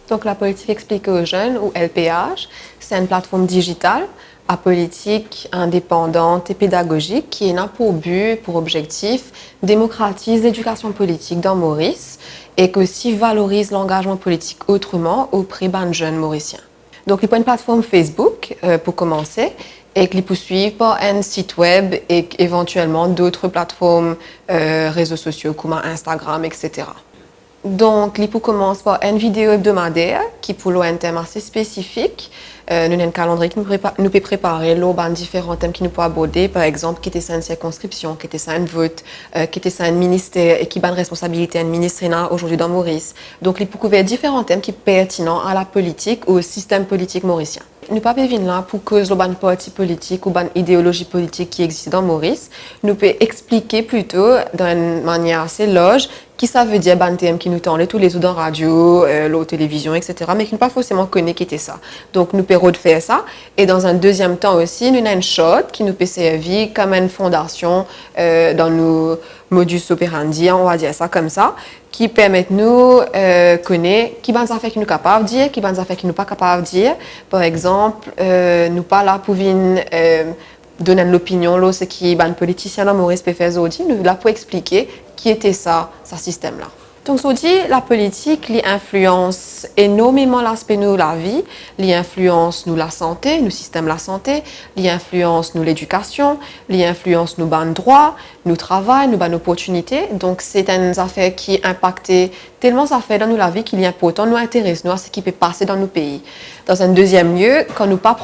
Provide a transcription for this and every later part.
Donc, la politique expliquée aux jeunes, ou LPH, c'est une plateforme digitale, apolitique, indépendante et pédagogique qui a pour but, pour objectif, démocratise l'éducation politique dans Maurice et aussi valorise l'engagement politique autrement auprès des jeunes mauriciens. Donc, il y a une plateforme Facebook pour commencer et qui poursuivent par un site web et éventuellement d'autres plateformes, réseaux sociaux comme Instagram, etc. Donc, l'IPO commence par une vidéo hebdomadaire qui pour un thème assez spécifique. Nous avons un calendrier qui nous peut préparer différents thèmes qui nous peuvent aborder, par exemple, qui était ça une circonscription, qui était ça un vote, qui était ça un ministère et qui a une responsabilité un ministère aujourd'hui dans Maurice. Donc, l'IPO couvert différents thèmes qui sont pertinents à la politique ou au système politique mauricien. Nous ne pouvons pas venir là pour cause de parti politique ou une idéologie politique qui existe dans Maurice. Nous pouvons expliquer plutôt d'une manière assez large qui ça veut dire ban thème qui nous tendait tous les autres dans radio, la télévision, etc. mais qui ne pas forcément connaît qui était ça. Donc nous pouvons faire ça. Et dans un deuxième temps aussi, nous avons une shot qui nous peut servir comme une fondation dans nos modus operandi, on va dire ça comme ça, qui permettent nous connaître qui ban affaires qui nous capables de dire, qui ban affaires qui nous pas capables de dire. Par exemple, nous pas là pour venir donner l'opinion, ce qui ban politicien dans Maurice peut faire aujourd'hui, nous là pour expliquer qui était ça, ce système-là. Donc, ça dit, la politique, influence énormément l'aspect de la vie, influence nous la santé, nous système de la santé, influence nous l'éducation, influence nous ban droit, nous travail, nous ban opportunités. Donc, c'est une affaire qui impacte tellement ça fait dans nous la vie qu'il est important, nous intéresse nous à ce qui peut passer dans nos pays. Dans un deuxième lieu, quand nous pas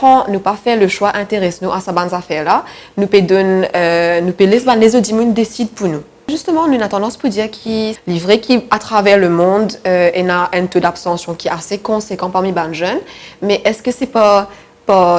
faire le choix intéresse nous à ces bonnes affaires-là, nous peut laisser les autres décident pour nous. Justement, on a une tendance pour dire qu'il livrer qui à travers le monde il y a un taux d'abstention qui est assez conséquent parmi les jeunes, mais est-ce que c'est pas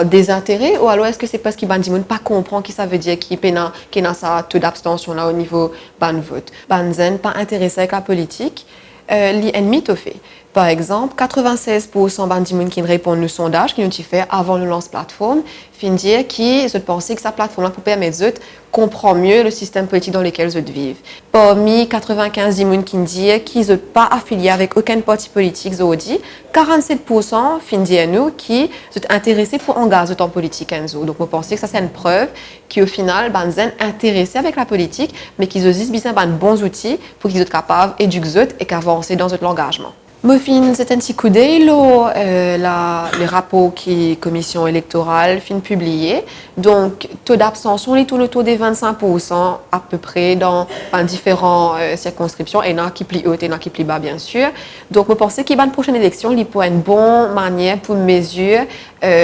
des intérêts ou alors est-ce que c'est parce qu'ils ne pas comprendre qui ça veut dire qu'il y a ça taux d'abstention là au niveau ban vote. Ban zen pas intéressé avec la politique, l'ennemi au fait. Par exemple, 96% des gens qui répondent au sondage qui nous fait avant le lance plateforme, fin dire qu'ils pensent que sa plateforme pour permettre de comprendre mieux le système politique dans lequel ils vivent. Parmi 95 gens qui disent qu'ils ne sont pas affiliés avec aucun parti politique aujourd'hui, 47% fin dire nous qui sont intéressés pour engager en politique. Donc, on pense que ça c'est une preuve qu'au final, ils sont intéressés avec la politique, mais qu'ils ont aussi besoin de bons outils pour qu'ils soient capables d'éduquer et qu'avancer dans l'engagement. Mofin, c'est un petit coup d'œil, les rapports qui la commission électorale fin publié. Donc, taux d'abstention, le taux des 25% à peu près dans différentes circonscriptions. Et il y en a qui plient haut et il y en a qui plient bas, bien sûr. Donc, je pense qu'il y a une prochaine élection, il peut être une bonne manière pour mesurer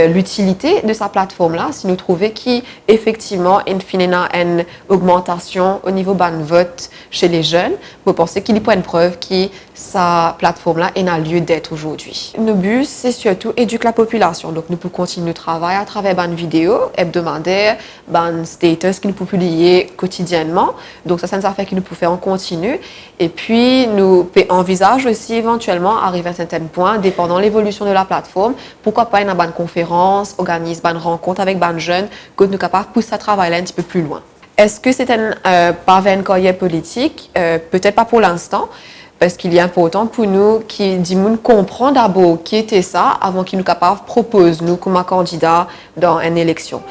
l'utilité de sa plateforme-là, si nous trouvons qu'effectivement, il y a une augmentation au niveau de vote chez les jeunes. Je pense qu'il y a une preuve que sa plateforme-là a lieu d'être aujourd'hui. Nos but, c'est surtout éduquer la population. Donc, nous pouvons continuer le travail à travers des vidéos hebdomadaires, des status que nous pouvons publier quotidiennement. Donc, ça, c'est une affaire que nous pouvons faire en continu. Et puis, nous envisageons aussi éventuellement arriver à un certain point, dépendant de l'évolution de la plateforme, pourquoi pas une bonne conférence, organiser une rencontre avec des jeunes, que nous sommes capables de pousser ce travail-là un petit peu plus loin. Est-ce que c'est pas une carrière politique? Peut-être pas pour l'instant. Parce qu'il est important pour nous qui comprendre d'abord qui était ça avant qu'il nous capable propose nous comme un candidat dans une élection.